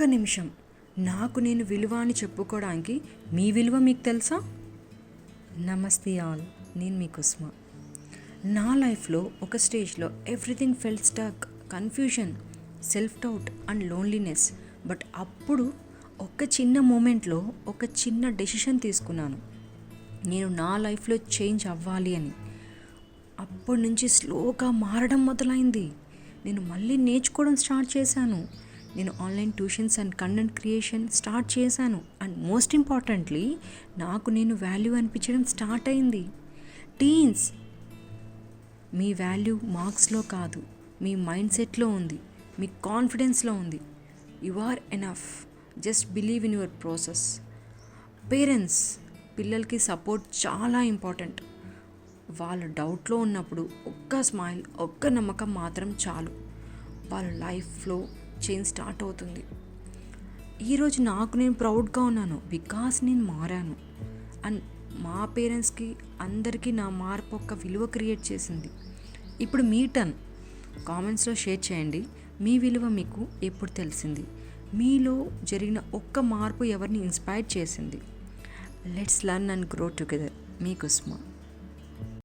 ఒక్క నిమిషం నాకు నేను విలువ అని చెప్పుకోవడానికి మీ విలువ మీకు తెలుసా? నమస్తే ఆల్, నేను మీ కుస్మా. నా లైఫ్లో ఒక స్టేజ్లో everything felt stuck, confusion, self doubt and loneliness. But అప్పుడు ఒక చిన్న మూమెంట్లో ఒక చిన్న డెసిషన్ తీసుకున్నాను. నేను నా లైఫ్లో చేంజ్ అవ్వాలి అని. అప్పటి నుంచి స్లోగా మారడం మొదలైంది. నేను మళ్ళీ నేర్చుకోవడం స్టార్ట్ చేశాను. నేను online tuitions and content creation start చేశాను. అండ్ మోస్ట్ ఇంపార్టెంట్లీ నాకు నేను వాల్యూ అనిపించడం స్టార్ట్ అయింది. టీన్స్, మీ వాల్యూ మార్క్స్లో కాదు, మీ మైండ్ సెట్లో ఉంది, మీ కాన్ఫిడెన్స్లో ఉంది. You are enough, just believe in your process. Parents, పిల్లలకి సపోర్ట్ చాలా ఇంపార్టెంట్. వాళ్ళ డౌట్లో ఉన్నప్పుడు ఒక్క స్మైల్, ఒక్క నమ్మకం మాత్రం చాలు. వాళ్ళ లైఫ్లో చేంజ్ స్టార్ట్ అవుతుంది. ఈరోజు నాకు నేను ప్రౌడ్గా ఉన్నాను బికాస్ నేను మారాను. అండ్ మా పేరెంట్స్కి అందరికీ నా మార్పు ఒక విలువ క్రియేట్ చేసింది. ఇప్పుడు మీ టర్న్. కామెంట్స్లో షేర్ చేయండి, మీ విలువ మీకు ఎప్పుడు తెలిసింది? మీలో జరిగిన ఒక్క మార్పు ఎవరిని ఇన్స్పైర్ చేసింది? Let's learn and grow together. మీ కుస్మా.